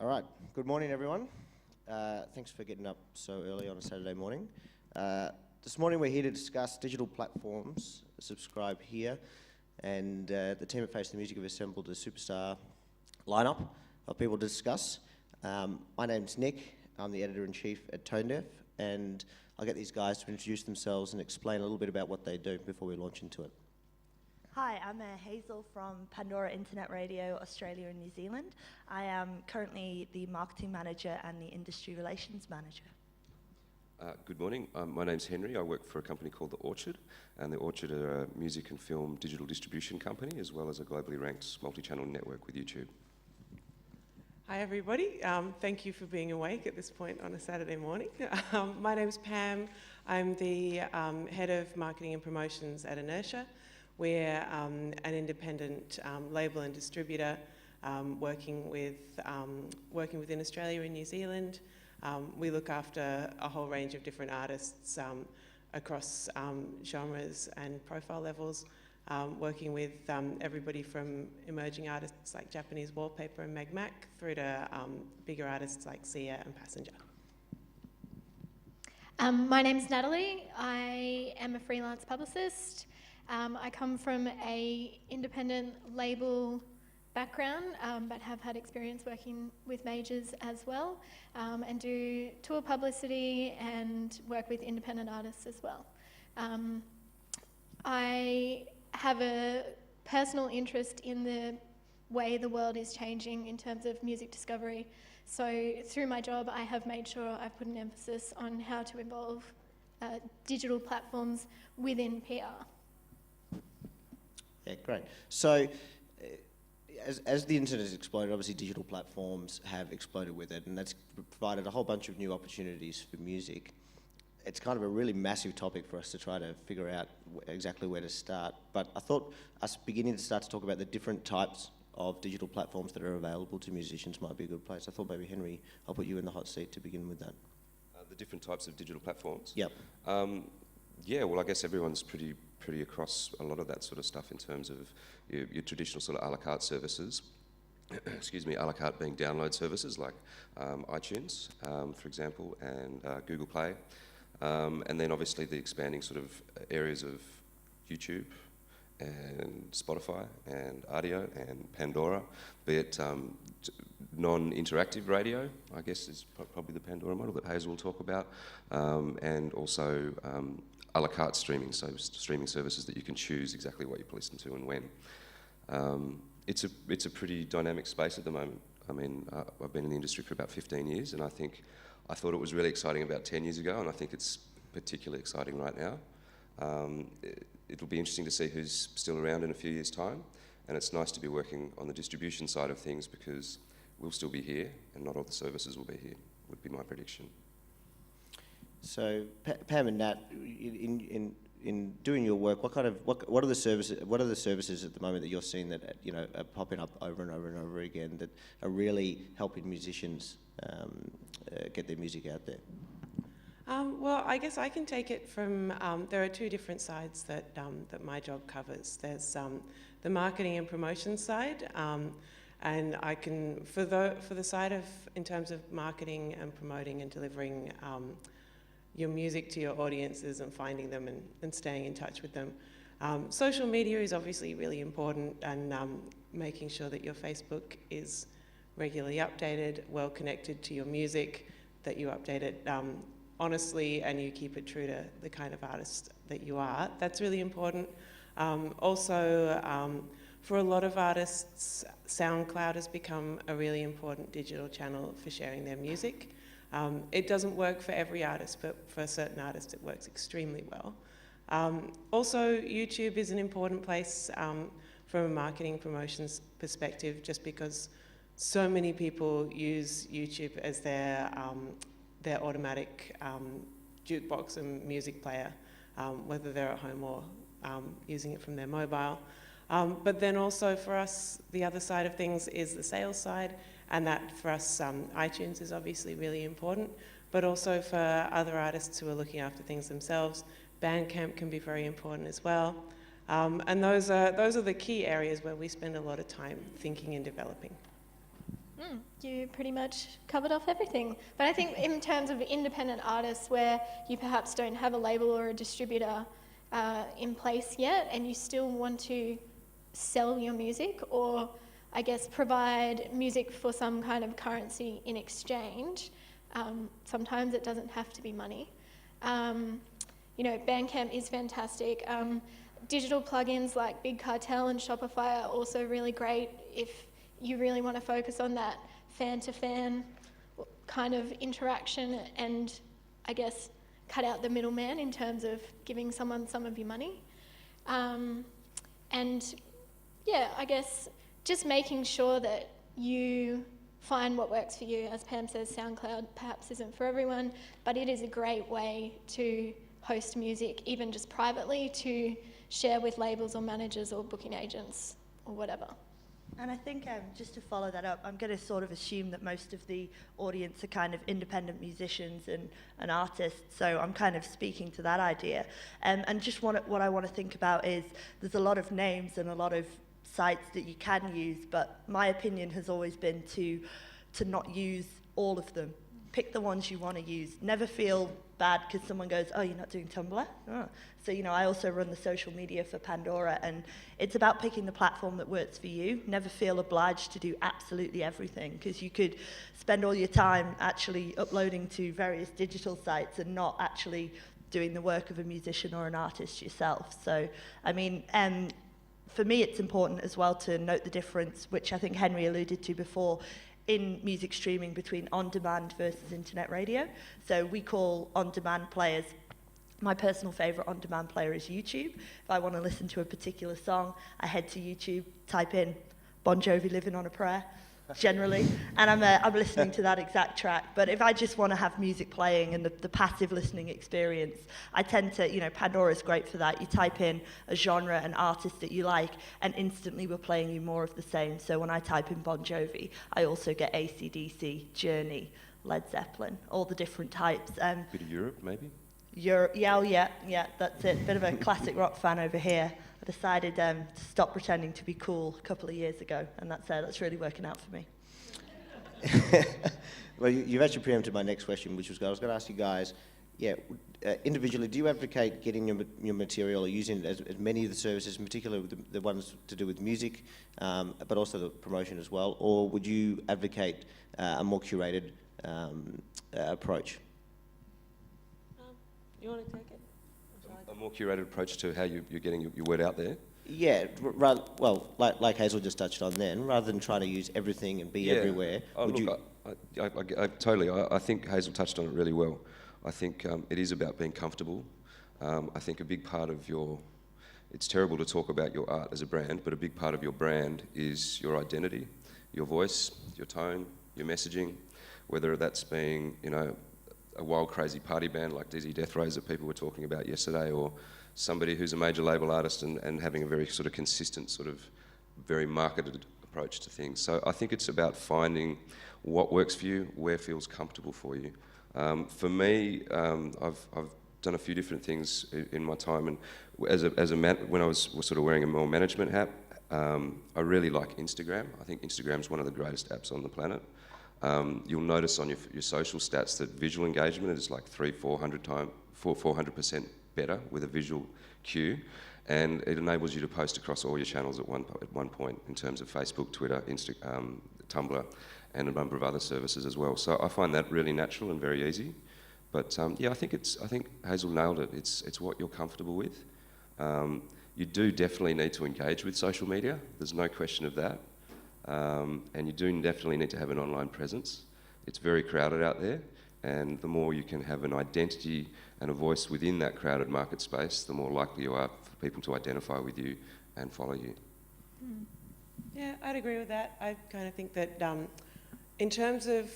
All right, good morning everyone. Thanks for getting up so early on a Saturday morning. This morning we're here to discuss digital platforms. Subscribe here, and the team at Face the Music have assembled a superstar lineup of people to discuss. My name's Nick, I'm the Editor-in-Chief at Tonedeaf, and I'll get these guys to introduce themselves and explain a little bit about what they do before we launch into it. Hi, I'm Hazel from Pandora Internet Radio, Australia and New Zealand. I am currently the Marketing Manager and the Industry Relations Manager. Good morning, my name's Henry. I work for a company called The Orchard, and The Orchard are a music and film digital distribution company, as well as a globally ranked multi-channel network with YouTube. Hi everybody, thank you for being awake at this point on a Saturday morning. My name's Pam. I'm the Head of Marketing and Promotions at Inertia. We're an independent label and distributor working within Australia and New Zealand. We look after a whole range of different artists across genres and profile levels, working with everybody from emerging artists like Japanese Wallpaper and Meg Mac through to bigger artists like Sia and Passenger. My name's Natalie. I am a freelance publicist. I come from an independent label background, but have had experience working with majors as well, and do tour publicity and work with independent artists as well. I have a personal interest in the way the world is changing in terms of music discovery. So through my job, I have made sure I've put an emphasis on how to involve digital platforms within PR. Yeah, great. So, as the internet has exploded, obviously digital platforms have exploded with it, and that's provided a whole bunch of new opportunities for music. It's kind of a really massive topic for us to try to figure out exactly where to start, but I thought us beginning to start to talk about the different types of digital platforms that are available to musicians might be a good place. I thought maybe, Henry, I'll put you in the hot seat to begin with that. The different types of digital platforms? Yep. Yeah, well, I guess everyone's pretty across a lot of that sort of stuff in terms of your traditional sort of a la carte services. Excuse me, a la carte being download services like iTunes, for example, and Google Play. And then obviously the expanding sort of areas of YouTube and Spotify and audio and Pandora, be it non-interactive radio, I guess is probably the Pandora model that Hazel will talk about, and also a la carte streaming, so streaming services that you can choose exactly what you listen to and when. It's a pretty dynamic space at the moment. I mean, I've been in the industry for about 15 years, and I thought it was really exciting about 10 years ago, and I think it's particularly exciting right now. It'll be interesting to see who's still around in a few years' time, and it's nice to be working on the distribution side of things because we'll still be here, and not all the services will be here, would be my prediction. So, Pam and Nat, in doing your work, what are the services at the moment that you're seeing that are popping up over and over and over again that are really helping musicians get their music out there? Well, I guess I can take it from, there are two different sides that my job covers. There's the marketing and promotion side, and I can, for the side of, in terms of marketing and promoting and delivering your music to your audiences and finding them and staying in touch with them. Social media is obviously really important, and making sure that your Facebook is regularly updated, well connected to your music, that you update it honestly and you keep it true to the kind of artist that you are. That's really important. Also, for a lot of artists, SoundCloud has become a really important digital channel for sharing their music. It doesn't work for every artist, but for certain artists it works extremely well. Also, YouTube is an important place from a marketing promotions perspective, just because so many people use YouTube as their automatic jukebox and music player, whether they're at home or using it from their mobile. But then also for us, the other side of things is the sales side, and that for us, iTunes is obviously really important, but also for other artists who are looking after things themselves, Bandcamp can be very important as well. And those are the key areas where we spend a lot of time thinking and developing. You pretty much covered off everything. But I think in terms of independent artists where you perhaps don't have a label or a distributor in place yet, and you still want to sell your music, or I guess provide music for some kind of currency in exchange, sometimes it doesn't have to be money. Bandcamp is fantastic. Digital plugins like Big Cartel and Shopify are also really great if you really want to focus on that fan-to-fan kind of interaction and, I guess, cut out the middleman in terms of giving someone some of your money. I guess just making sure that you find what works for you. As Pam says, SoundCloud perhaps isn't for everyone, but it is a great way to host music, even just privately, to share with labels or managers or booking agents or whatever. And I think, just to follow that up, I'm going to sort of assume that most of the audience are kind of independent musicians and artists, so I'm kind of speaking to that idea. And just what I want to think about is there's a lot of names and a lot of sites that you can use, but my opinion has always been to not use all of them. Pick the ones you want to use. Never feel bad because someone goes, oh, you're not doing Tumblr? Oh. So, I also run the social media for Pandora, and it's about picking the platform that works for you. Never feel obliged to do absolutely everything, because you could spend all your time actually uploading to various digital sites and not actually doing the work of a musician or an artist yourself. So, for me, it's important as well to note the difference, which I think Henry alluded to before, in music streaming between on-demand versus internet radio. So we call on-demand players, my personal favourite on-demand player is YouTube. If I want to listen to a particular song, I head to YouTube, type in Bon Jovi, Living on a Prayer, generally, and I'm listening to that exact track. But if I just want to have music playing and the passive listening experience, I tend to, Pandora's great for that. You type in a genre, an artist that you like, and instantly we're playing you more of the same. So when I type in Bon Jovi, I also get AC/DC, Journey, Led Zeppelin, all the different types. Bit of Europe, maybe? Europe, yeah, that's it. Bit of a classic rock fan over here. I decided to stop pretending to be cool a couple of years ago, and that's really working out for me. Well, you've actually preempted my next question, which was I was going to ask you guys, individually, do you advocate getting your material or using as many of the services, in particular the ones to do with music, but also the promotion as well, or would you advocate a more curated approach? You want to take it? A more curated approach to how you're getting your word out there? Yeah, like Hazel just touched on then, rather than trying to use everything and be everywhere. I think Hazel touched on it really well. I think it is about being comfortable. I think a big part of it's terrible to talk about your art as a brand, but a big part of your brand is your identity, your voice, your tone, your messaging, whether that's being, a wild, crazy party band like Dizzy Death Rays that people were talking about yesterday, or somebody who's a major label artist and having a very sort of consistent, sort of very marketed approach to things. So I think it's about finding what works for you, where feels comfortable for you. For me, I've done a few different things in my time, and when I was sort of wearing a more management hat, I really like Instagram. I think Instagram's one of the greatest apps on the planet. You'll notice on your social stats that visual engagement is like 400% better with a visual cue, and it enables you to post across all your channels at one point in terms of Facebook, Twitter, Tumblr, and a number of other services as well. So I find that really natural and very easy. But I think Hazel nailed it. It's what you're comfortable with. You do definitely need to engage with social media. There's no question of that. And you do definitely need to have an online presence. It's very crowded out there, and the more you can have an identity and a voice within that crowded market space, the more likely you are for people to identify with you and follow you. Yeah, I'd agree with that. I kind of think that in terms of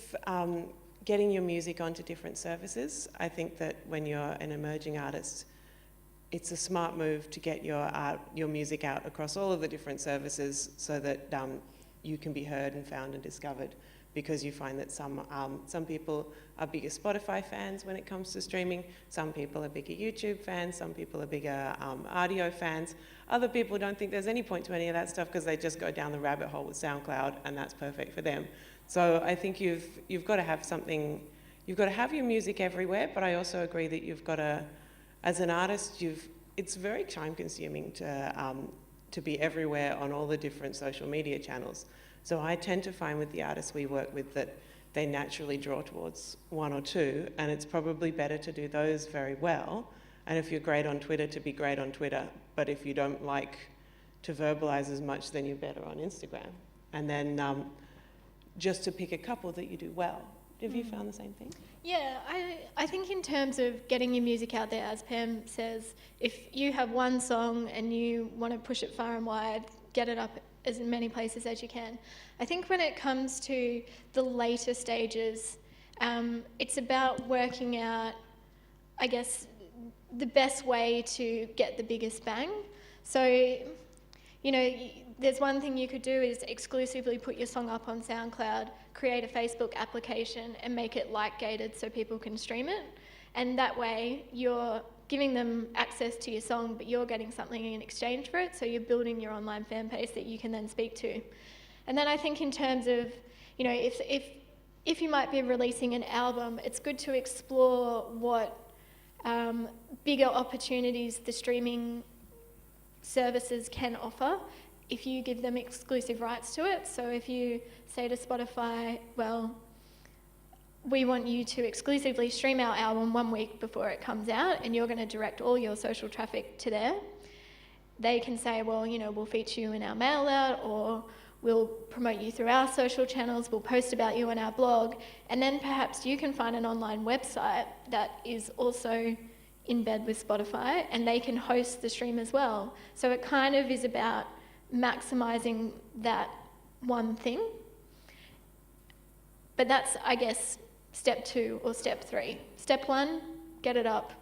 getting your music onto different services, I think that when you're an emerging artist, it's a smart move to get your music out across all of the different services so that you can be heard and found and discovered. because you find that some people are bigger Spotify fans when it comes to streaming, some people are bigger YouTube fans, some people are bigger audio fans. Other people don't think there's any point to any of that stuff because they just go down the rabbit hole with SoundCloud, and that's perfect for them. So I think you've got to have something, you've got to have your music everywhere, but I also agree that you've got to, as an artist, it's very time consuming to be everywhere on all the different social media channels. So I tend to find with the artists we work with that they naturally draw towards one or two, and it's probably better to do those very well. And if you're great on Twitter, to be great on Twitter. But if you don't like to verbalize as much, then you're better on Instagram. And then just to pick a couple that you do well. Have you found the same thing? Yeah, I think in terms of getting your music out there, as Pam says, if you have one song and you want to push it far and wide, get it up as many places as you can. I think when it comes to the later stages, it's about working out, I guess, the best way to get the biggest bang. So, you know, there's one thing you could do is exclusively put your song up on SoundCloud, create a Facebook application and make it like-gated so people can stream it. And that way you're giving them access to your song, but you're getting something in exchange for it, so you're building your online fan base that you can then speak to. And then I think in terms of, you know, if you might be releasing an album, it's good to explore what bigger opportunities the streaming services can offer if you give them exclusive rights to it. So if you say to Spotify, well, we want you to exclusively stream our album 1 week before it comes out, and you're going to direct all your social traffic to there, they can say, well, you know, we'll feature you in our mail out, or we'll promote you through our social channels, we'll post about you on our blog, and then perhaps you can find an online website that is also in bed with Spotify, and they can host the stream as well. So it kind of is about maximising that one thing. But that's, I guess, step 2 or step 3. Step 1, get it up,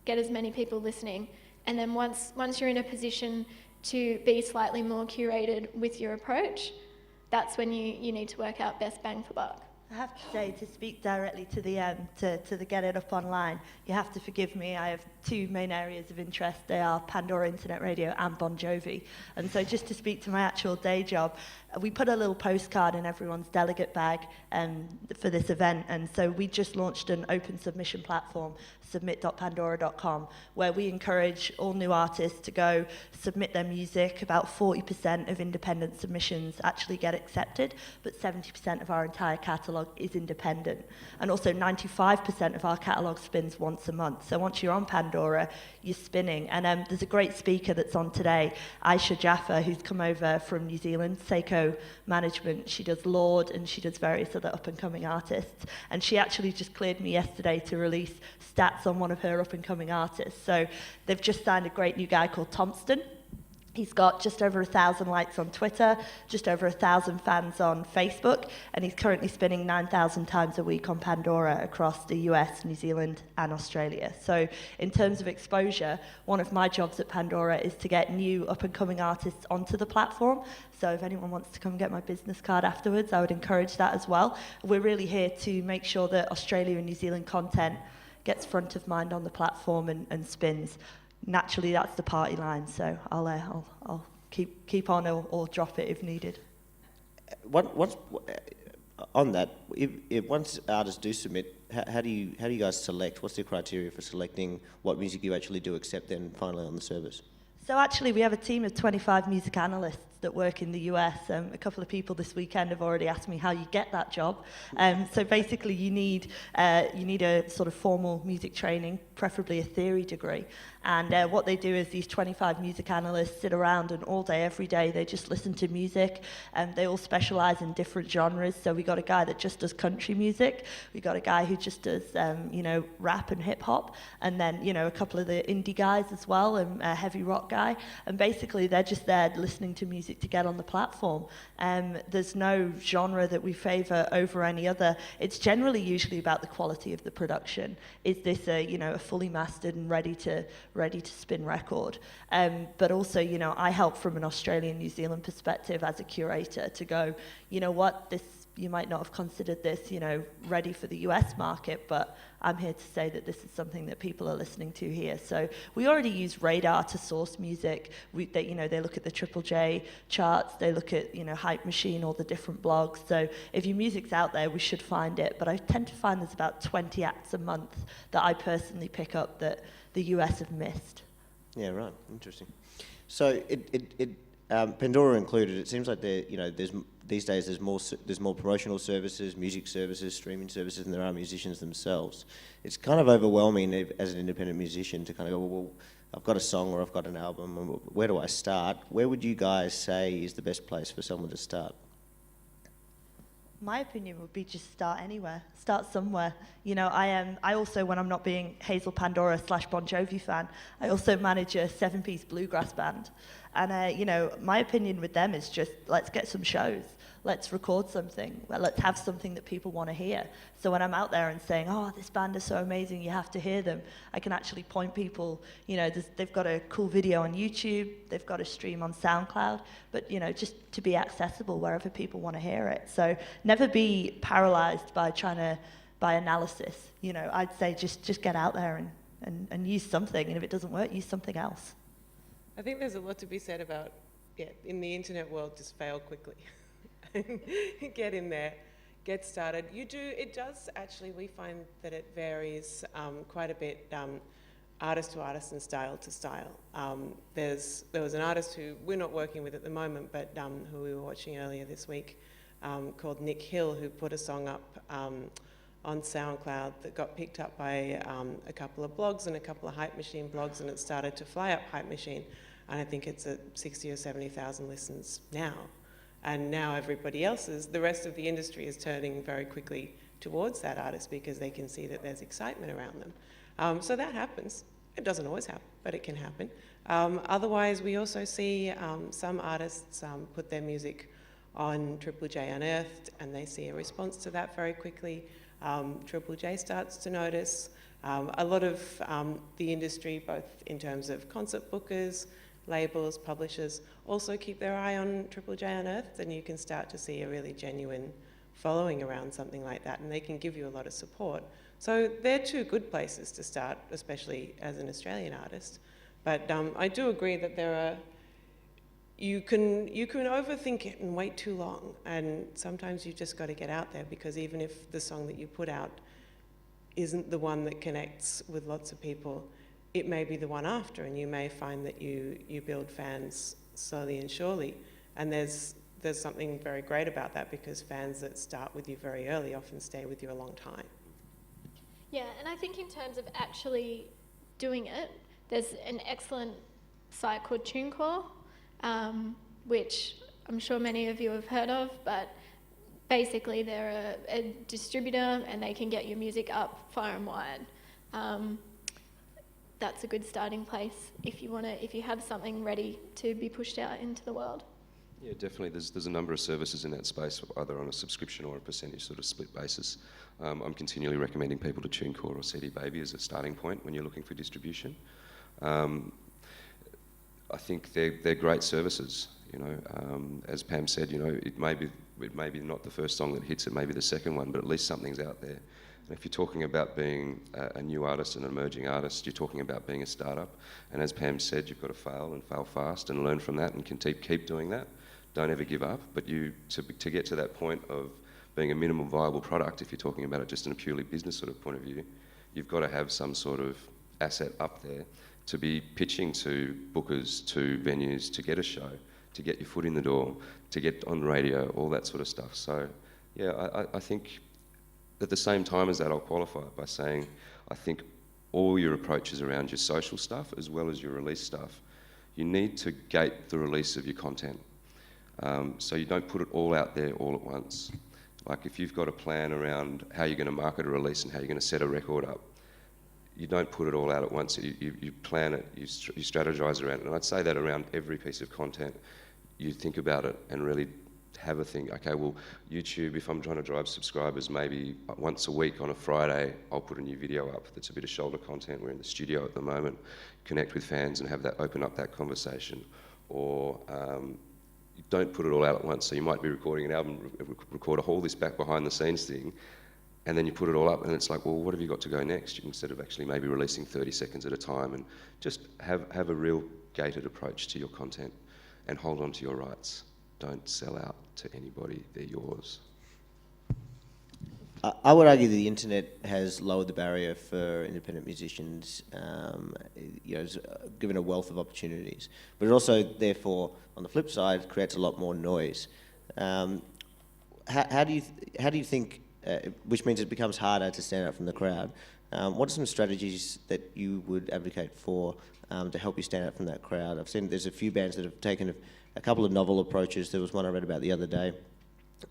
get as many people listening, and then once you're in a position to be slightly more curated with your approach, that's when you need to work out best bang for buck. I have to say, to speak directly to the Get It Up online, you have to forgive me, I have 2 main areas of interest. They are Pandora Internet Radio and Bon Jovi. And so just to speak to my actual day job, we put a little postcard in everyone's delegate bag for this event. And so we just launched an open submission platform, submit.pandora.com, where we encourage all new artists to go submit their music. About 40% of independent submissions actually get accepted, but 70% of our entire catalogue is independent. And also 95% of our catalogue spins once a month. So once you're on Pandora, you're spinning. And there's a great speaker that's on today, Aisha Jaffa, who's come over from New Zealand, Seiko Management. She does Lord and she does various other up-and-coming artists. And she actually just cleared me yesterday to release stats on one of her up-and-coming artists. So they've just signed a great new guy called Thompson. He's got just over 1,000 likes on Twitter, just over 1,000 fans on Facebook, and he's currently spinning 9,000 times a week on Pandora across the US, New Zealand, and Australia. So in terms of exposure, one of my jobs at Pandora is to get new up-and-coming artists onto the platform. So if anyone wants to come and get my business card afterwards, I would encourage that as well. We're really here to make sure that Australia and New Zealand content gets front of mind on the platform and spins. Naturally, that's the party line, so I'll keep on or drop it if needed. On that, if once artists do submit, how do you guys select? What's the criteria for selecting what music you actually do accept then finally on the service? So actually, we have a team of 25 music analysts that work in the US. A couple of people this weekend have already asked me how you get that job. So basically, you need a sort of formal music training, preferably a theory degree. And what they do is these 25 music analysts sit around and all day, every day, they just listen to music. They all specialize in different genres. So we got a guy that just does country music. We got a guy who just does, rap and hip hop. And then, a couple of the indie guys as well, and a heavy rock guy. And basically, they're just there listening to music to get on the platform. There's no genre that we favor over any other. It's generally usually about the quality of the production. Is this a fully mastered and ready to spin record? But also, I help from an Australian, New Zealand perspective as a curator to go, you know what, this you might not have considered this, ready for the US market, but I'm here to say that this is something that people are listening to here. So we already use Radar to source music. They look at the Triple J charts, they look at, Hype Machine, all the different blogs. So if your music's out there, we should find it. But I tend to find there's about 20 acts a month that I personally pick up that the US have missed. Yeah, right. Interesting. So Pandora included, it seems like these days there's more promotional services, music services, streaming services than there are musicians themselves. It's kind of overwhelming as an independent musician to kind of go, well, I've got a song or I've got an album, and where do I start? Where would you guys say is the best place for someone to start? My opinion would be just start anywhere, start somewhere. I also, when I'm not being Hazel, Pandora / Bon Jovi fan, I also manage a 7-piece bluegrass band. And, my opinion with them is just, let's get some shows. Let's record something. Well, let's have something that people want to hear. So when I'm out there and saying, oh, this band is so amazing, you have to hear them, I can actually point people, they've got a cool video on YouTube, they've got a stream on SoundCloud, but, just to be accessible wherever people want to hear it. So never be paralyzed by by analysis. I'd say just get out there and use something, and if it doesn't work, use something else. I think there's a lot to be said about, in the internet world, just fail quickly. Get in there, get started. It does actually, we find that it varies quite a bit, artist to artist and style to style. There was an artist who we're not working with at the moment, but who we were watching earlier this week, called Nick Hill, who put a song up on SoundCloud that got picked up by a couple of blogs and a couple of Hype Machine blogs, and it started to fly up Hype Machine. And I think it's at 60 or 70,000 listens now. And now the rest of the industry is turning very quickly towards that artist because they can see that there's excitement around them. So that happens. It doesn't always happen, but it can happen. Otherwise, we also see some artists put their music on Triple J Unearthed, and they see a response to that very quickly. Triple J starts to notice. A lot of the industry, both in terms of concert bookers, labels, publishers, also keep their eye on Triple J Unearthed, and you can start to see a really genuine following around something like that, and they can give you a lot of support. So they're two good places to start, especially as an Australian artist. But I do agree that you can overthink it and wait too long, and sometimes you just got to get out there, because even if the song that you put out isn't the one that connects with lots of people, it may be the one after, and you may find that you build fans slowly and surely. And there's something very great about that, because fans that start with you very early often stay with you a long time. Yeah, and I think in terms of actually doing it, there's an excellent site called TuneCore, which I'm sure many of you have heard of, but basically they're a distributor and they can get your music up far and wide. That's a good starting place if you have something ready to be pushed out into the world. Yeah, definitely. There's a number of services in that space, either on a subscription or a percentage sort of split basis. I'm continually recommending people to TuneCore or CD Baby as a starting point when you're looking for distribution. I think they're great services. As Pam said, it may be not the first song that hits, it may be the second one, but at least something's out there. And if you're talking about being a new artist and an emerging artist, you're talking about being a startup. And as Pam said, you've got to fail and fail fast and learn from that and keep doing that. Don't ever give up. But to get to that point of being a minimum viable product, if you're talking about it just in a purely business sort of point of view, you've got to have some sort of asset up there to be pitching to bookers, to venues, to get a show, to get your foot in the door, to get on radio, all that sort of stuff. So, yeah, I think at the same time as that, I'll qualify it by saying I think all your approaches around your social stuff as well as your release stuff, you need to gate the release of your content. So you don't put it all out there all at once. Like if you've got a plan around how you're going to market a release and how you're going to set a record up, you don't put it all out at once. You plan it, you strategize around it. And I'd say that around every piece of content, you think about it and really have a think, okay, well, YouTube, if I'm trying to drive subscribers, maybe once a week on a Friday, I'll put a new video up that's a bit of shoulder content. We're in the studio at the moment, connect with fans and have that, open up that conversation. Or you don't put it all out at once. So you might be recording an album, record all this back behind the scenes thing, and then you put it all up and it's like, well, what have you got to go next? Instead of actually maybe releasing 30 seconds at a time, and just have a real gated approach to your content and hold on to your rights. Don't sell out to anybody, they're yours. I would argue that the internet has lowered the barrier for independent musicians, it's given a wealth of opportunities. But it also, therefore, on the flip side, creates a lot more noise. How do you think, which means it becomes harder to stand out from the crowd, what are some strategies that you would advocate for to help you stand out from that crowd? I've seen there's a few bands that have taken a couple of novel approaches. There was one I read about the other day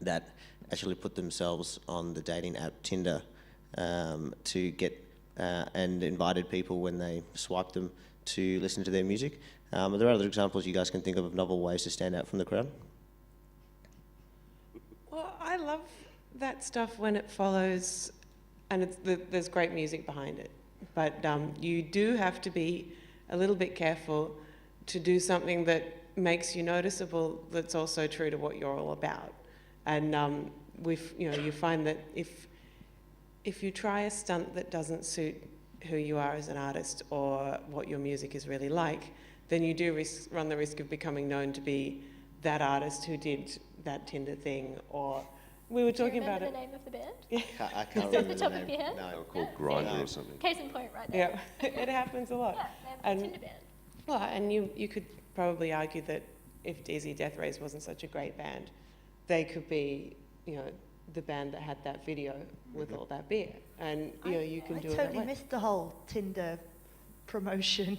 that actually put themselves on the dating app Tinder to get and invited people when they swiped them to listen to their music. Are there other examples you guys can think of novel ways to stand out from the crowd? Well, I love that stuff when it follows, and there's great music behind it. But you do have to be a little bit careful to do something that makes you noticeable, that's also true to what you're all about. And you find that if you try a stunt that doesn't suit who you are as an artist or what your music is really like, then you do run the risk of becoming known to be that artist who did that Tinder thing. Or we were talking about it. Do you remember the name of the band? I can't Off the remember top the of name. your head? They were No. called Grindr or something. Case in point right there. Yeah, it happens a lot. Yeah, they have a Tinder band. Well, and you could probably argue that if DZ Death Rays wasn't such a great band, they could be, the band that had that video with all that beer. And, you can do it that way. I totally missed the whole Tinder promotion.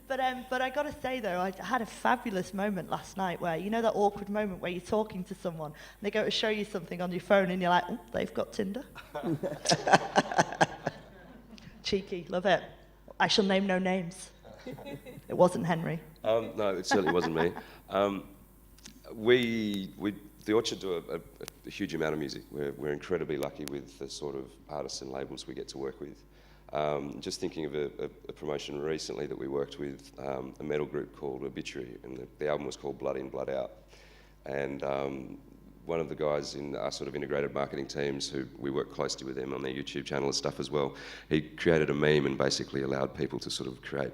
But I got to say, though, I had a fabulous moment last night where, that awkward moment where you're talking to someone and they go to show you something on your phone and you're like, oh, they've got Tinder. Cheeky, love it. I shall name no names. It wasn't Henry. No, it certainly wasn't me. The Orchard do a huge amount of music. We're incredibly lucky with the sort of artists and labels we get to work with. Just thinking of a promotion recently that we worked with a metal group called Obituary, and the album was called Blood In, Blood Out. And one of the guys in our sort of integrated marketing teams, who we work closely with them on their YouTube channel and stuff as well, he created a meme and basically allowed people to sort of create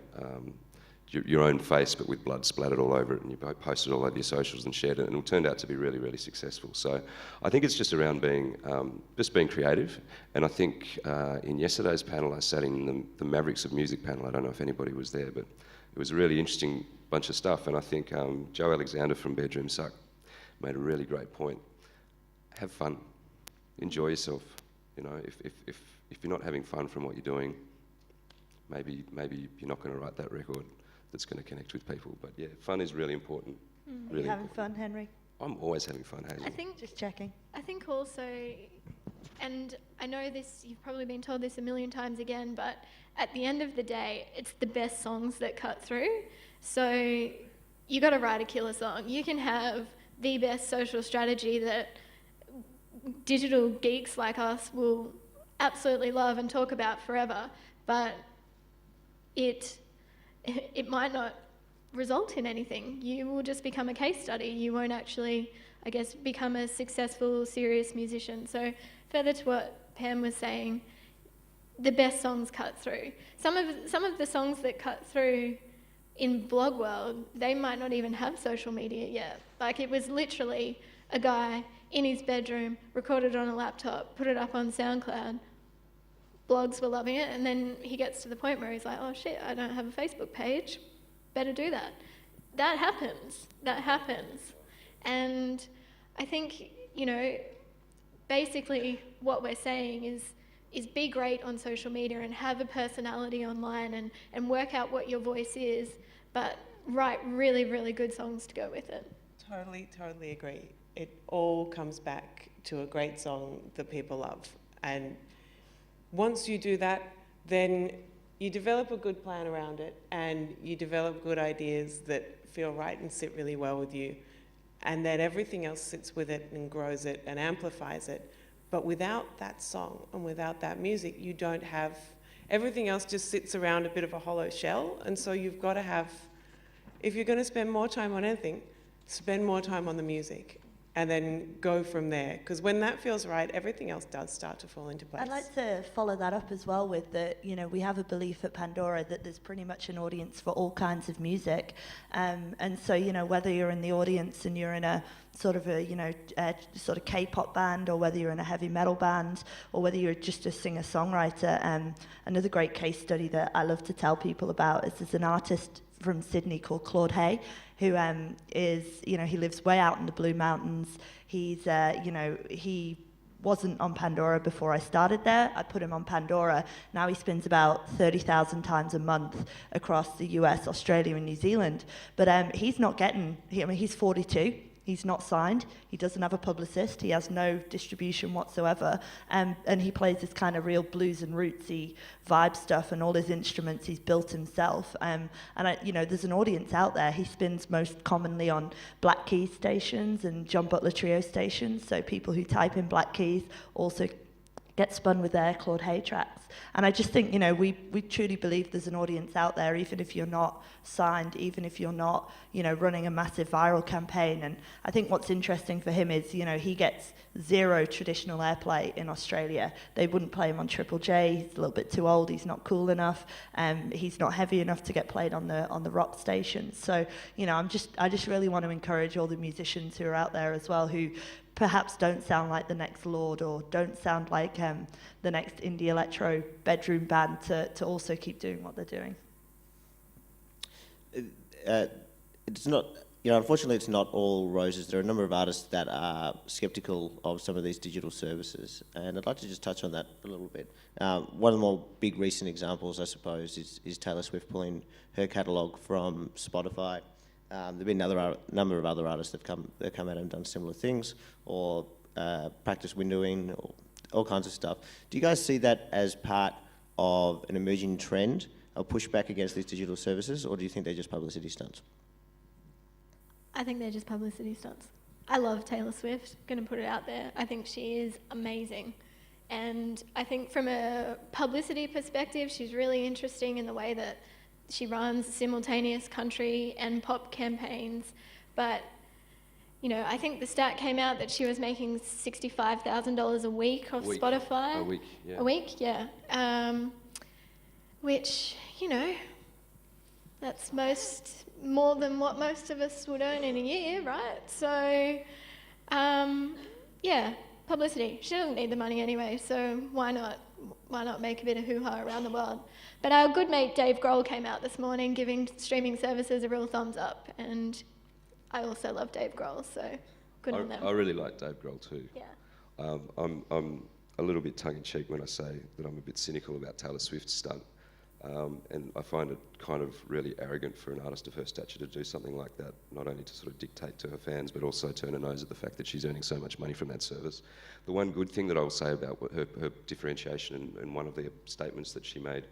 your own face, but with blood splattered all over it, and you posted all over your socials and shared it, and it turned out to be really, really successful. So I think it's just around being creative. And I think in yesterday's panel, I sat in the Mavericks of Music panel. I don't know if anybody was there, but it was a really interesting bunch of stuff. And I think Joe Alexander from Bedroom Suck made a really great point. Have fun, enjoy yourself. If you're not having fun from what you're doing, maybe you're not going to write that record that's going to connect with people. But yeah, fun is really important. Are you having fun, Henry? I'm always having fun, Hazel. Just checking. I think also, and I know this, you've probably been told this a million times again, but at the end of the day, it's the best songs that cut through. So you got to write a killer song. You can have the best social strategy that digital geeks like us will absolutely love and talk about forever, but it might not result in anything. You will just become a case study. You won't actually, I guess, become a successful, serious musician. So further to what Pam was saying, the best songs cut through. Some of the songs that cut through in blog world, they might not even have social media yet. Like, it was literally a guy in his bedroom, recorded on a laptop, put it up on SoundCloud. Blogs were loving it, and then he gets to the point where he's like, oh shit, I don't have a Facebook page, better do that. That happens. And I think, basically what we're saying is be great on social media and have a personality online and work out what your voice is, but write really, really good songs to go with it. Totally agree. It all comes back to a great song that people love. And once you do that, then you develop a good plan around it, and you develop good ideas that feel right and sit really well with you. And then everything else sits with it and grows it and amplifies it. But without that song and without that music, you don't have, everything else just sits around a bit of a hollow shell. And so you've got to have, if you're going to spend more time on anything, spend more time on the music, and then go from there. Because when that feels right, everything else does start to fall into place. I'd like to follow that up as well with that, we have a belief at Pandora that there's pretty much an audience for all kinds of music. And so, whether you're in the audience and you're in a sort of sort of K-pop band, or whether you're in a heavy metal band, or whether you're just a singer-songwriter, another great case study that I love to tell people about is there's an artist from Sydney called Claude Hay, who he lives way out in the Blue Mountains. He's, he wasn't on Pandora before I started there. I put him on Pandora. Now he spins about 30,000 times a month across the US, Australia, and New Zealand. But he's not getting, he's 42. He's not signed. He doesn't have a publicist. He has no distribution whatsoever. And he plays this kind of real blues and rootsy vibe stuff, and all his instruments he's built himself. There's an audience out there. He spins most commonly on Black Keys stations and John Butler Trio stations. So people who type in Black Keys also get spun with their Claude Hay tracks. And I just think, we truly believe there's an audience out there, even if you're not signed, even if you're not, running a massive viral campaign. And I think what's interesting for him is, he gets zero traditional airplay in Australia. They wouldn't play him on Triple J. He's a little bit too old. He's not cool enough. He's not heavy enough to get played on the rock stations. So, I just really want to encourage all the musicians who are out there as well, who perhaps don't sound like the next Lord, or don't sound like the next indie electro bedroom band, to also keep doing what they're doing. It's not, unfortunately it's not all roses. There are a number of artists that are sceptical of some of these digital services, and I'd like to just touch on that a little bit. One of the more big recent examples, I suppose, is Taylor Swift pulling her catalogue from Spotify. There've been a number of other artists that have come out and done similar things, or practice windowing, or all kinds of stuff. Do you guys see that as part of an emerging trend, a pushback against these digital services, or do you think they're just publicity stunts? I think they're just publicity stunts. I love Taylor Swift, going to put it out there. I think she is amazing. And I think from a publicity perspective, she's really interesting in the way that she runs simultaneous country and pop campaigns. But, I think the stat came out that she was making $65,000 a week off Spotify. A week, yeah. A week, yeah. Which, that's more than what most of us would earn in a year, right? So, yeah, publicity. She doesn't need the money anyway, so why not make a bit of hoo-ha around the world? But our good mate Dave Grohl came out this morning giving streaming services a real thumbs up, and I also love Dave Grohl, so good on them. I really like Dave Grohl too. Yeah. I'm a little bit tongue-in-cheek when I say that I'm a bit cynical about Taylor Swift's stunt. And I find it kind of really arrogant for an artist of her stature to do something like that, not only to sort of dictate to her fans, but also turn a nose at the fact that she's earning so much money from that service. The one good thing that I will say about her differentiation, and one of the statements that she made,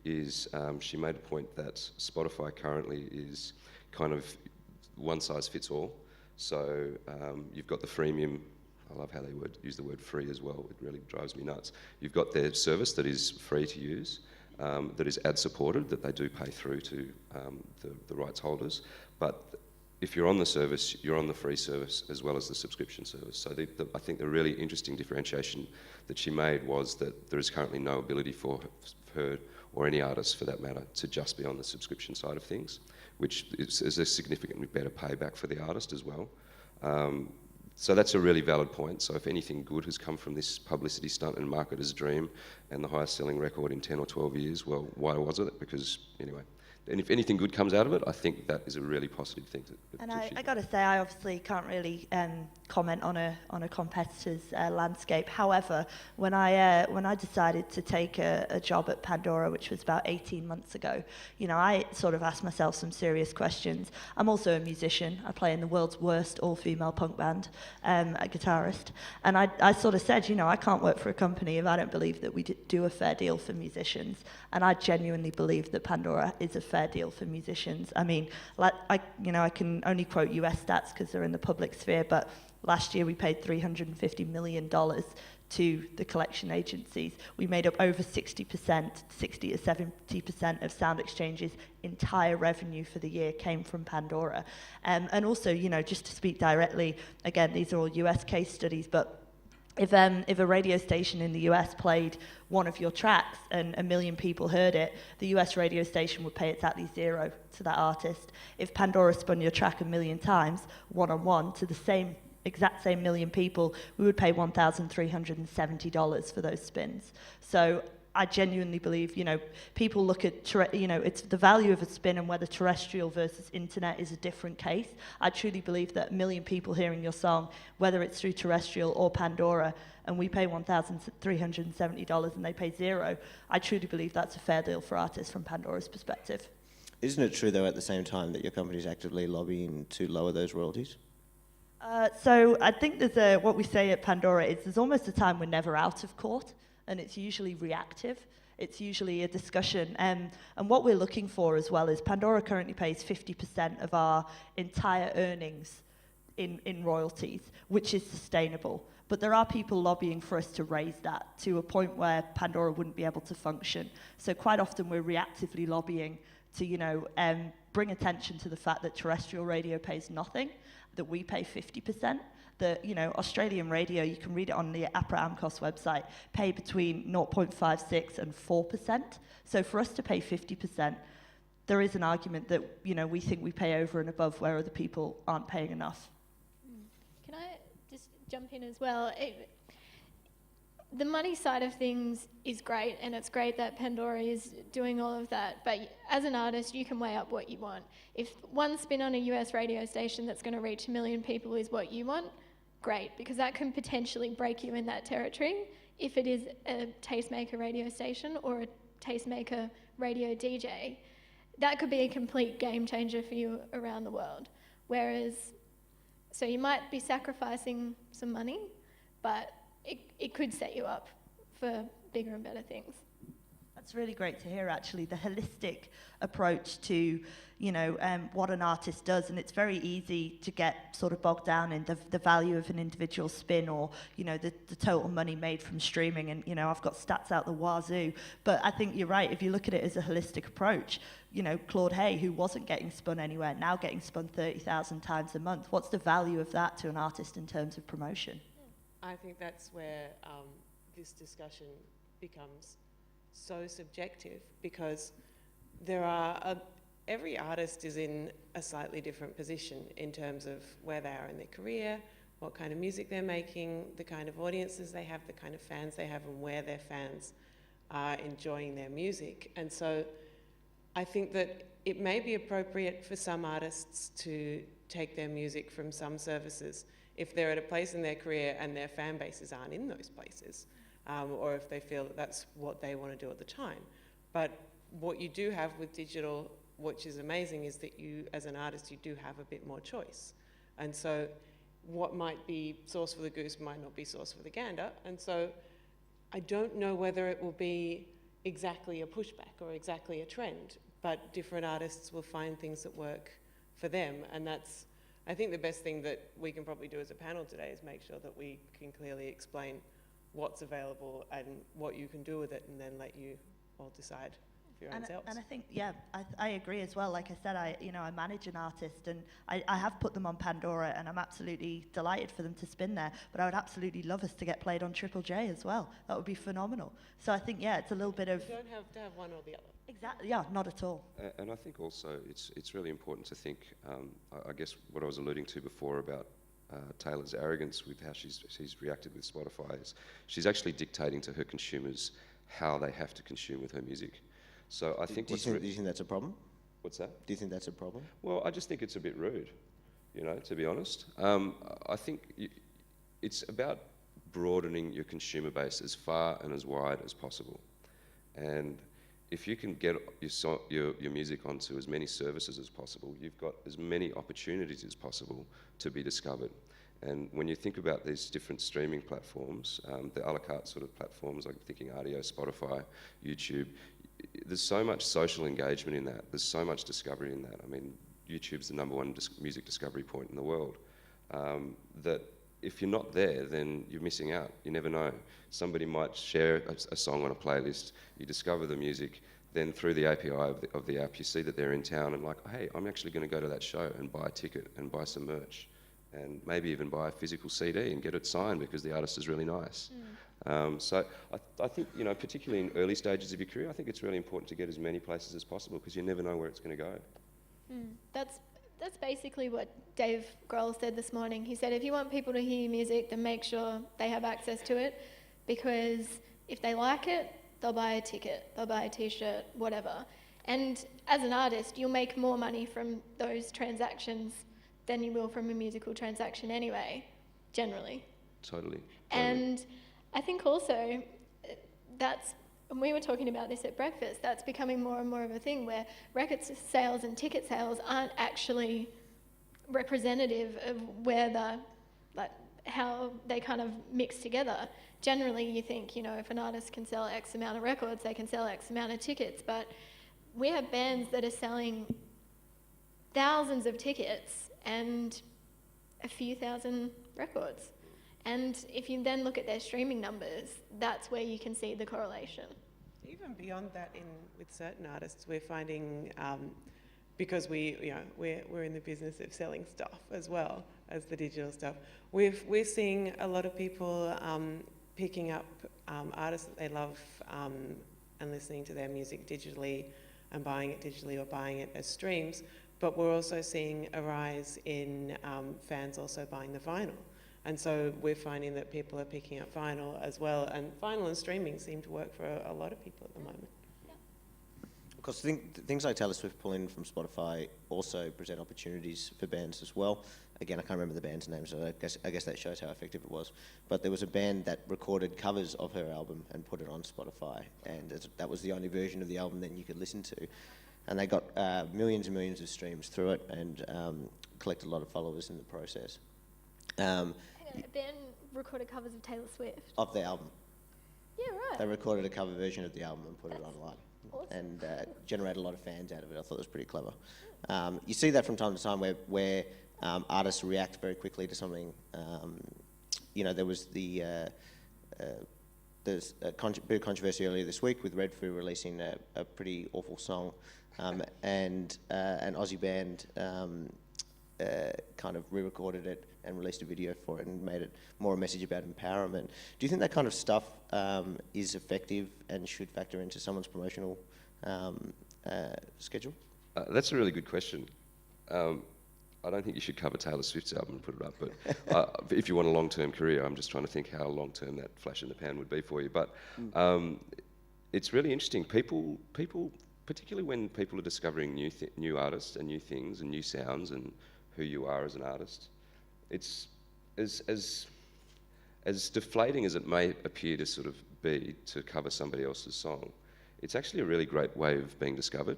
is she made a point that Spotify currently is kind of one size fits all. So you've got the freemium. I love how they use the word free as well. It really drives me nuts. You've got their service that is free to use, that is ad-supported, that they do pay through to the rights holders. But if you're on the service, you're on the free service as well as the subscription service. So I think the really interesting differentiation that she made was that there is currently no ability for her, or any artist for that matter, to just be on the subscription side of things, which is a significantly better payback for the artist as well. So that's a really valid point. So if anything good has come from this publicity stunt and marketer's dream and the highest selling record in 10 or 12 years, well, why was it? Because, anyway, and if anything good comes out of it, I think that is a really positive thing to And I got to say, I obviously can't really comment on a competitor's landscape. However, when I decided to take a job at Pandora, which was about 18 months ago, I sort of asked myself some serious questions. I'm also a musician. I play in the world's worst all-female punk band, a guitarist. And I sort of said, I can't work for a company if I don't believe that we do a fair deal for musicians. And I genuinely believe that Pandora is a fair deal for musicians. I mean, I can only quote US stats because they're in the public sphere, but last year we paid $350 million to the collection agencies. We made up over 60%, 60 to 70% of Sound Exchange's entire revenue for the year came from Pandora. And also, you know, just to speak directly, again, these are all US case studies, but if a radio station in the US played one of your tracks and 1 million people heard it, the US radio station would pay exactly zero to that artist. If Pandora spun your track 1 million times, one-on-one, to the exact same 1 million people, we would pay $1,370 for those spins. So I genuinely believe, you know, people look at, you know, it's the value of a spin and whether terrestrial versus internet is a different case. I truly believe that 1 million people hearing your song, whether it's through terrestrial or Pandora, and we pay $1,370 and they pay zero, I truly believe that's a fair deal for artists from Pandora's perspective. Isn't it true, though, at the same time that your company's actively lobbying to lower those royalties? So I think there's what we say at Pandora is there's almost a time we're never out of court, and it's usually reactive. It's usually a discussion. And what we're looking for as well is Pandora currently pays 50% of our entire earnings in royalties, which is sustainable. But there are people lobbying for us to raise that to a point where Pandora wouldn't be able to function. So quite often we're reactively lobbying to, you know, bring attention to the fact that terrestrial radio pays nothing, that we pay 50%. That, you know, Australian radio, you can read it on the APRA AMCOS website, pay between 0.56 and 4%. So for us to pay 50%, there is an argument that, you know, we think we pay over and above where other people aren't paying enough. Can I just jump in as well? The money side of things is great, and it's great that Pandora is doing all of that, but as an artist, you can weigh up what you want. If one spin on a US radio station that's going to reach 1 million people is what you want, great, because that can potentially break you in that territory. If it is a tastemaker radio station or a tastemaker radio DJ, that could be a complete game changer for you around the world. Whereas, so you might be sacrificing some money, but it could set you up for bigger and better things. That's really great to hear, actually, the holistic approach to, you know, what an artist does. And it's very easy to get sort of bogged down in the value of an individual spin or, you know, the total money made from streaming. And, you know, I've got stats out the wazoo. But I think you're right. If you look at it as a holistic approach, you know, Claude Hay, who wasn't getting spun anywhere, now getting spun 30,000 times a month. What's the value of that to an artist in terms of promotion? I think that's where this discussion becomes so subjective, because there are every artist is in a slightly different position in terms of where they are in their career, what kind of music they're making, the kind of audiences they have, the kind of fans they have, and where their fans are enjoying their music. And so I think that it may be appropriate for some artists to take their music from some services if they're at a place in their career and their fan bases aren't in those places, or if they feel that that's what they want to do at the time. But what you do have with digital, which is amazing, is that you, as an artist, you do have a bit more choice. And so what might be sauce for the goose might not be sauce for the gander. And so I don't know whether it will be exactly a pushback or exactly a trend, but different artists will find things that work for them. And that's, I think, the best thing that we can probably do as a panel today is make sure that we can clearly explain what's available and what you can do with it, and then let you all decide for your own selves. And I think, yeah, I agree as well. Like I said, I manage an artist, and I have put them on Pandora, and I'm absolutely delighted for them to spin there. But I would absolutely love us to get played on Triple J as well. That would be phenomenal. So I think, yeah, it's a little bit of... You don't have to have one or the other. Exactly, yeah, not at all. And I think also it's really important to think, I guess what I was alluding to before about Taylor's arrogance with how she's reacted with Spotify is she's actually dictating to her consumers how they have to consume with her music. So I think... Do you think that's a problem? What's that? Do you think that's a problem? Well, I just think it's a bit rude, you know, to be honest. I think it's about broadening your consumer base as far and as wide as possible. And if you can get your music onto as many services as possible, you've got as many opportunities as possible to be discovered. And when you think about these different streaming platforms, the a la carte sort of platforms, like thinking Rdio, Spotify, YouTube, there's so much social engagement in that. There's so much discovery in that. I mean, YouTube's the #1 music discovery point in the world. That if you're not there, then you're missing out. You never know. Somebody might share a song on a playlist, you discover the music, then through the API of the app, you see that they're in town and like, hey, I'm actually going to go to that show and buy a ticket and buy some merch and maybe even buy a physical CD and get it signed because the artist is really nice. So I think, you know, particularly in early stages of your career, I think it's really important to get as many places as possible because you never know where it's going to go. That's basically what Dave Grohl said this morning. He said, if you want people to hear your music, then make sure they have access to it, because if they like it, they'll buy a ticket, they'll buy a t-shirt, whatever. And as an artist, you'll make more money from those transactions than you will from a musical transaction anyway, generally. Totally. And I think also that's, and we were talking about this at breakfast, that's becoming more and more of a thing where record sales and ticket sales aren't actually representative of where how they kind of mix together. Generally, you think, you know, if an artist can sell X amount of records, they can sell X amount of tickets, but we have bands that are selling thousands of tickets and a few thousand records. And if you then look at their streaming numbers, that's where you can see the correlation. Even beyond that, with certain artists, we're finding, because we're in the business of selling stuff as well as the digital stuff, we're seeing a lot of people picking up artists that they love and listening to their music digitally and buying it digitally or buying it as streams. But we're also seeing a rise in fans also buying the vinyl. And so we're finding that people are picking up vinyl as well, and vinyl and streaming seem to work for a lot of people at the moment. Of course, things like Taylor Swift pulling from Spotify also present opportunities for bands as well. Again, I can't remember the band's name, so I guess that shows how effective it was. But there was a band that recorded covers of her album and put it on Spotify, and that was the only version of the album that you could listen to. And they got millions and millions of streams through it and collected a lot of followers in the process. A band recorded covers of Taylor Swift. Of the album. Yeah, right. They recorded a cover version of the album and put it online. Awesome. And generated a lot of fans out of it. I thought it was pretty clever. You see that from time to time where artists react very quickly to something. You know, there was there's a bit of controversy earlier this week with Red Foo releasing a pretty awful song, and an Aussie band kind of re-recorded it and released a video for it and made it more a message about empowerment. Do you think that kind of stuff is effective and should factor into someone's promotional schedule? That's a really good question. I don't think you should cover Taylor Swift's album and put it up, but if you want a long-term career, I'm just trying to think how long-term that flash in the pan would be for you. But it's really interesting. People, particularly when people are discovering new artists and new things and new sounds and who you are as an artist, it's as deflating as it may appear to sort of be to cover somebody else's song. It's actually a really great way of being discovered,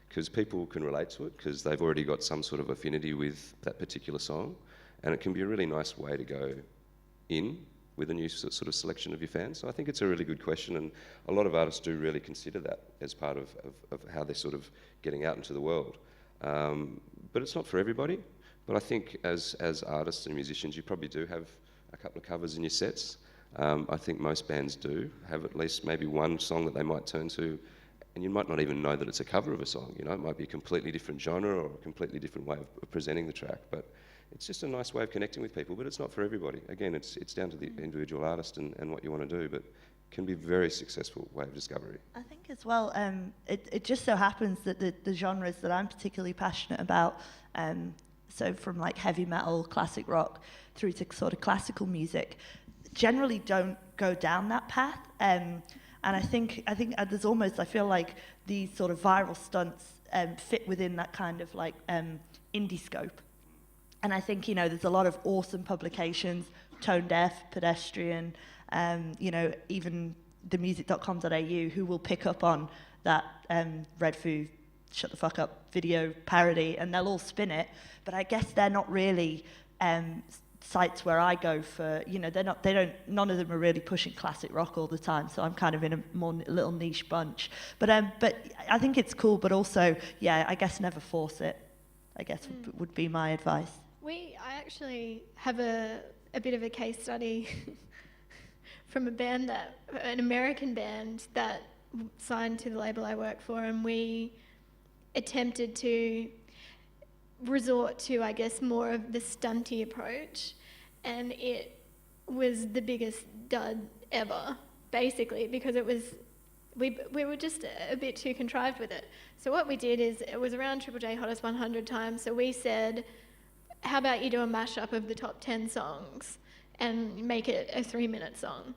because people can relate to it because they've already got some sort of affinity with that particular song, and it can be a really nice way to go in with a new sort of selection of your fans. So I think it's a really good question, and a lot of artists do really consider that as part of how they're sort of getting out into the world. But it's not for everybody. But I think as artists and musicians, you probably do have a couple of covers in your sets. I think most bands do have at least maybe one song that they might turn to, and you might not even know that it's a cover of a song. You know, it might be a completely different genre or a completely different way of presenting the track. But it's just a nice way of connecting with people. But it's not for everybody. Again, it's down to the individual artist and what you want to do. But it can be a very successful way of discovery. I think as well, it just so happens that the genres that I'm particularly passionate about, so from like heavy metal, classic rock, through to sort of classical music, generally don't go down that path. And I think there's almost, I feel like these sort of viral stunts fit within that kind of like indie scope. And I think, you know, there's a lot of awesome publications, Tone Deaf, Pedestrian, you know, even themusic.com.au, who will pick up on that Red Foo Shut the Fuck Up video parody, and they'll all spin it. But I guess they're not really sites where I go for, you know, none of them are really pushing classic rock all the time, so I'm kind of in a little niche bunch. But I think it's cool, but also, yeah, I guess never force it, I guess would be my advice. I actually have a a bit of a case study from an American band that signed to the label I work for, and we attempted to resort to, I guess, more of the stunty approach, and it was the biggest dud ever, basically, because we were just a bit too contrived with it. So what we did is, it was around Triple J Hottest 100 times, so we said, how about you do a mashup of the top 10 songs and make it a 3-minute song?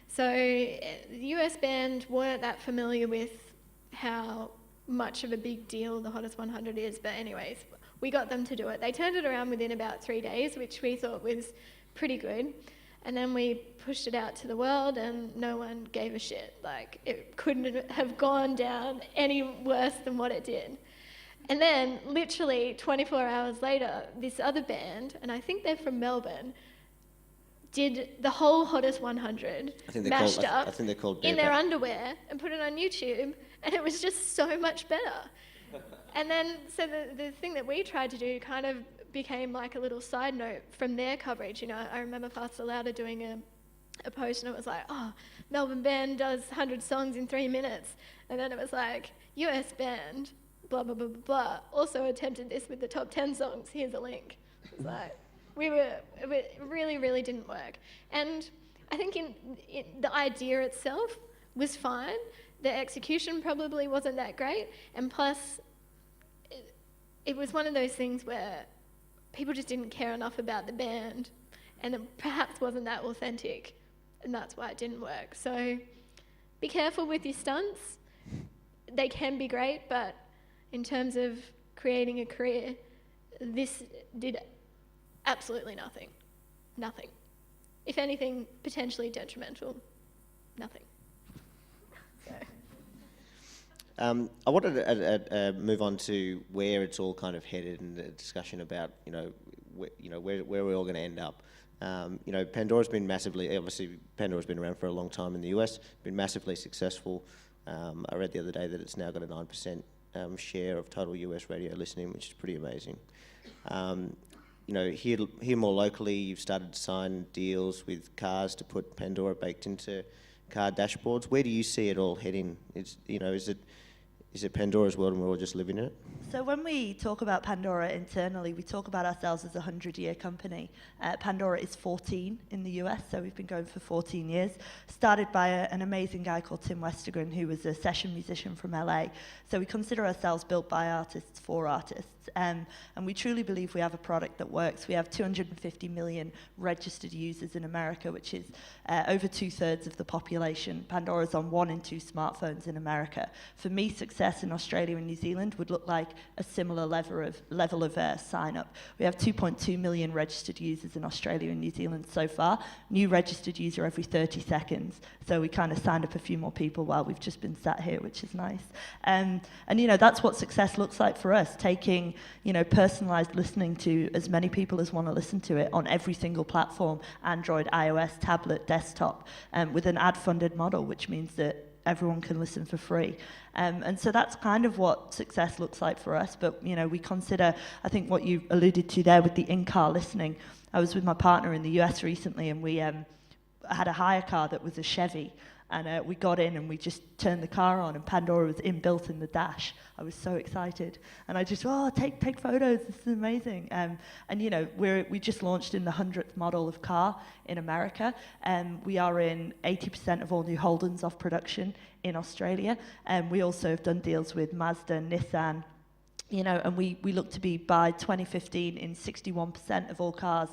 So the US band weren't that familiar with how much of a big deal the Hottest 100 is, but anyways, we got them to do it. They turned it around within about 3 days, which we thought was pretty good. And then we pushed it out to the world and no one gave a shit. Like, it couldn't have gone down any worse than what it did. And then, literally 24 hours later, this other band, and I think they're from Melbourne, did the whole Hottest 100 mashed up in their underwear and put it on YouTube, and it was just so much better. And then, so the thing that we tried to do kind of became like a little side note from their coverage. You know, I remember Faster Louder doing a post, and it was like, oh, Melbourne band does 100 songs in 3 minutes. And then it was like, US band, blah, blah, blah, blah, blah, also attempted this with the top 10 songs. Here's a link. It's like, it really, really didn't work. And I think the idea itself was fine. The execution probably wasn't that great. And plus, it was one of those things where people just didn't care enough about the band, and it perhaps wasn't that authentic, and that's why it didn't work. So be careful with your stunts. They can be great, but in terms of creating a career, this did absolutely nothing. Nothing. If anything, potentially detrimental. Nothing. I wanted to move on to where it's all kind of headed, and the discussion about where we're all going to end up. Pandora's been Pandora's been around for a long time in the US, been massively successful. I read the other day that it's now got a 9% share of total US radio listening, which is pretty amazing. Here more locally, you've started to sign deals with cars to put Pandora baked into car dashboards. Where do you see it all heading? Is it Pandora's world and we're all just living in it? So when we talk about Pandora internally, we talk about ourselves as a 100-year company. Pandora is 14 in the US, so we've been going for 14 years. Started by an amazing guy called Tim Westergren, who was a session musician from LA. So we consider ourselves built by artists for artists. And we truly believe we have a product that works. We have 250 million registered users in America, which is over 2/3 of the population. Pandora's on 1 in 2 smartphones in America. For me, success in Australia and New Zealand would look like a similar level of sign-up. We have 2.2 million registered users in Australia and New Zealand so far. New registered user every 30 seconds. So we kind of signed up a few more people while we've just been sat here, which is nice. And that's what success looks like for us, taking personalized listening to as many people as want to listen to it on every single platform, Android, iOS, tablet, desktop, with an ad-funded model, which means that everyone can listen for free. And so that's kind of what success looks like for us. But, we consider, I think what you alluded to there with the in-car listening. I was with my partner in the US recently, and we had a hire car that was a Chevy. And we got in and we just turned the car on, and Pandora was inbuilt in the dash. I was so excited. And I just, take photos, this is amazing. We just launched in the 100th model of car in America. We are in 80% of all new Holdens off production in Australia. We also have done deals with Mazda, Nissan, and we look to be, by 2015, in 61% of all cars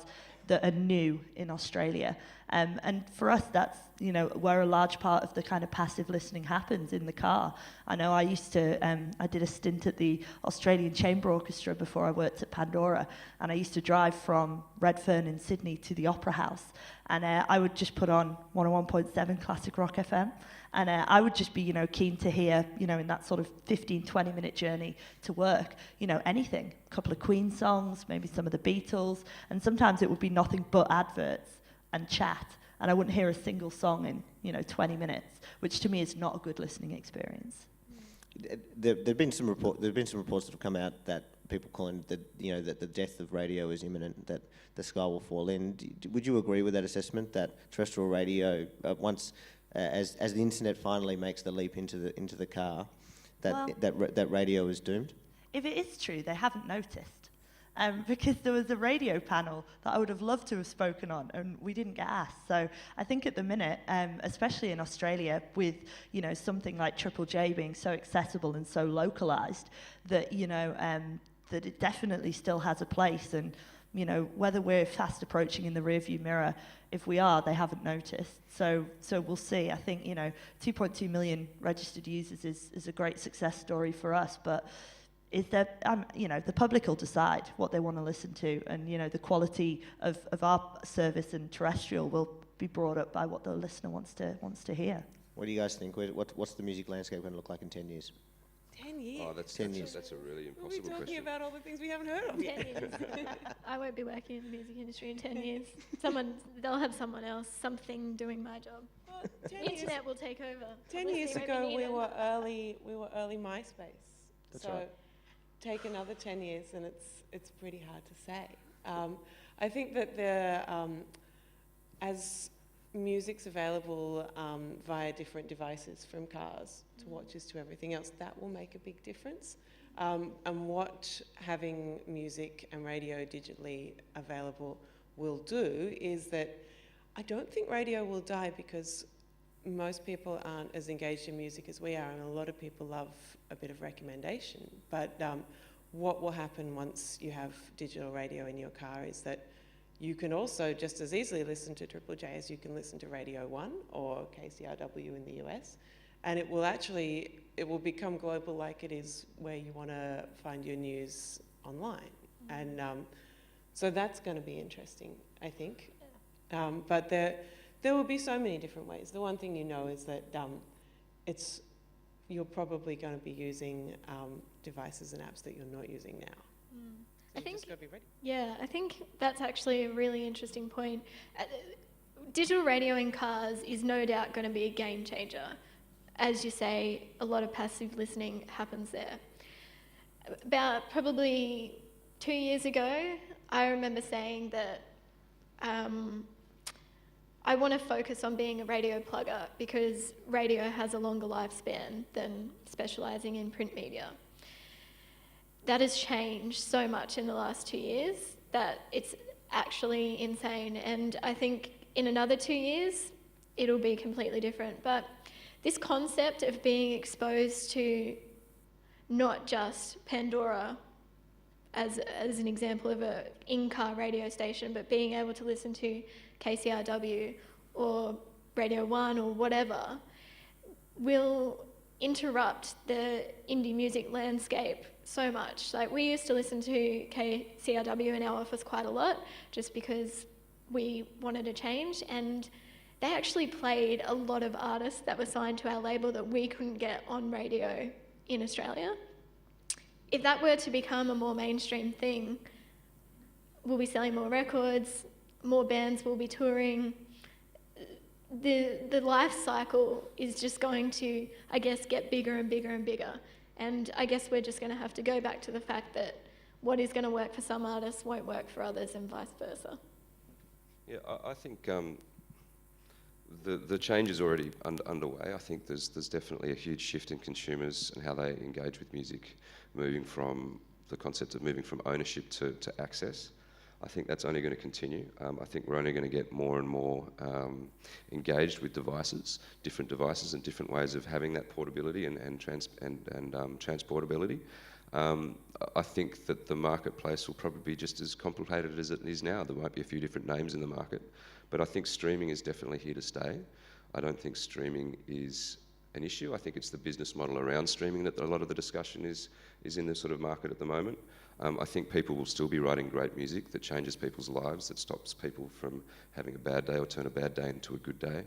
that are new in Australia. And for us, that's, where a large part of the kind of passive listening happens, in the car. I know I did a stint at the Australian Chamber Orchestra before I worked at Pandora, and I used to drive from Redfern in Sydney to the Opera House, and I would just put on 101.7 Classic Rock FM, and I would just be, keen to hear, in that sort of 15, 20-minute journey to work, anything. A couple of Queen songs, maybe some of the Beatles, and sometimes it would be nothing but adverts and chat, and I wouldn't hear a single song in 20 minutes, which to me is not a good listening experience. There've been some reports that have come out that people calling that the death of radio is imminent, that the sky will fall in. Would you agree with that assessment, that terrestrial radio, as the internet finally makes the leap into the car, that radio is doomed? If it is true, they haven't noticed. Because there was a radio panel that I would have loved to have spoken on, and we didn't get asked. So I think at the minute, especially in Australia, with something like Triple J being so accessible and so localized, that that it definitely still has a place. And whether we're fast approaching in the rearview mirror, if we are, they haven't noticed. So we'll see. I think 2.2 million registered users is a great success story for us, but. Is that the public will decide what they want to listen to, and the quality of our service and terrestrial will be brought up by what the listener wants to hear. What do you guys think? What's the music landscape going to look like in 10 years? 10 years. Oh, that's 10 years. That's a really impossible question. We're talking about all the things we haven't heard of 10 yet. years. I won't be working in the music industry in 10 years. They'll have someone else, something doing my job. Well, 10 Internet years, will take over. 10 years ago, we were early MySpace. That's right. Take another 10 years and it's pretty hard to say. I think that as music's available via different devices, from cars to watches to everything else, that will make a big difference. And what having music and radio digitally available will do is that I don't think radio will die, because most people aren't as engaged in music as we are, and a lot of people love a bit of recommendation. But what will happen once you have digital radio in your car is that you can also just as easily listen to Triple J as you can listen to Radio 1 or KCRW in the US. And it will become global, like it is where you want to find your news online. And so that's going to be interesting, I think. But there will be so many different ways. The one thing is that you're probably going to be using devices and apps that you're not using now. So you just got to be ready. Yeah, I think that's actually a really interesting point. Digital radio in cars is no doubt going to be a game changer. As you say, a lot of passive listening happens there. About probably 2 years ago, I remember saying that I want to focus on being a radio plugger because radio has a longer lifespan than specialising in print media. That has changed so much in the last 2 years that it's actually insane. And I think in another 2 years, it'll be completely different. But this concept of being exposed to not just Pandora as an example of an in-car radio station, but being able to listen to KCRW or Radio 1 or whatever, will interrupt the indie music landscape so much. Like, we used to listen to KCRW in our office quite a lot just because we wanted a change, and they actually played a lot of artists that were signed to our label that we couldn't get on radio in Australia. If that were to become a more mainstream thing, we'll be selling more records, more bands will be touring. The life cycle is just going to, I guess, get bigger and bigger and bigger. And I guess we're just going to have to go back to the fact that what is going to work for some artists won't work for others, and vice versa. Yeah, I think the change is already underway. I think there's definitely a huge shift in consumers and how they engage with music, moving from the concept of moving from ownership to access. I think that's only going to continue. I think we're only going to get more and more engaged with different devices and different ways of having that portability and transportability. I think that the marketplace will probably be just as complicated as it is now. There might be a few different names in the market, but I think streaming is definitely here to stay. I don't think streaming is an issue. I think it's the business model around streaming that a lot of the discussion is in this sort of market at the moment. I think people will still be writing great music that changes people's lives, that stops people from having a bad day or turn a bad day into a good day.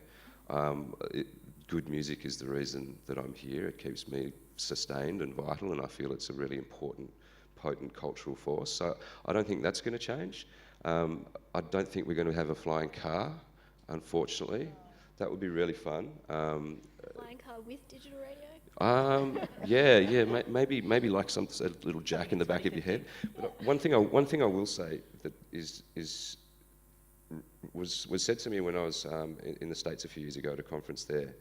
Good music is the reason that I'm here. It keeps me sustained and vital, and I feel it's a really important, potent cultural force. So I don't think that's going to change. I don't think we're going to have a flying car, unfortunately. That would be really fun. Flying car with digital radio? Maybe like a little jack in the back of your head. But one thing I will say that was said to me when I was in the States a few years ago at a conference there.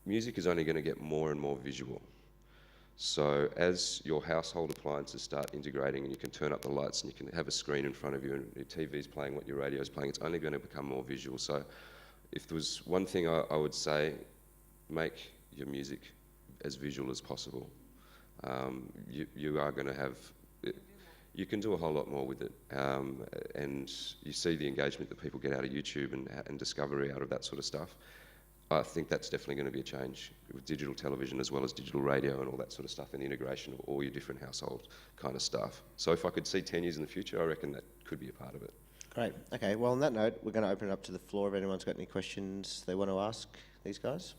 Music is only going to get more and more visual. So as your household appliances start integrating and you can turn up the lights and you can have a screen in front of you and your TV's playing what your radio's playing, it's only going to become more visual. So if there was one thing I would say, make your music as visual as possible. You are going to have... You can do a whole lot more with it. And you see the engagement that people get out of YouTube and discovery out of that sort of stuff. I think that's definitely going to be a change with digital television as well as digital radio and all that sort of stuff and the integration of all your different household kind of stuff. So if I could see 10 years in the future, I reckon that could be a part of it. Great. Okay, well, on that note, we're going to open it up to the floor if anyone's got any questions they want to ask these guys.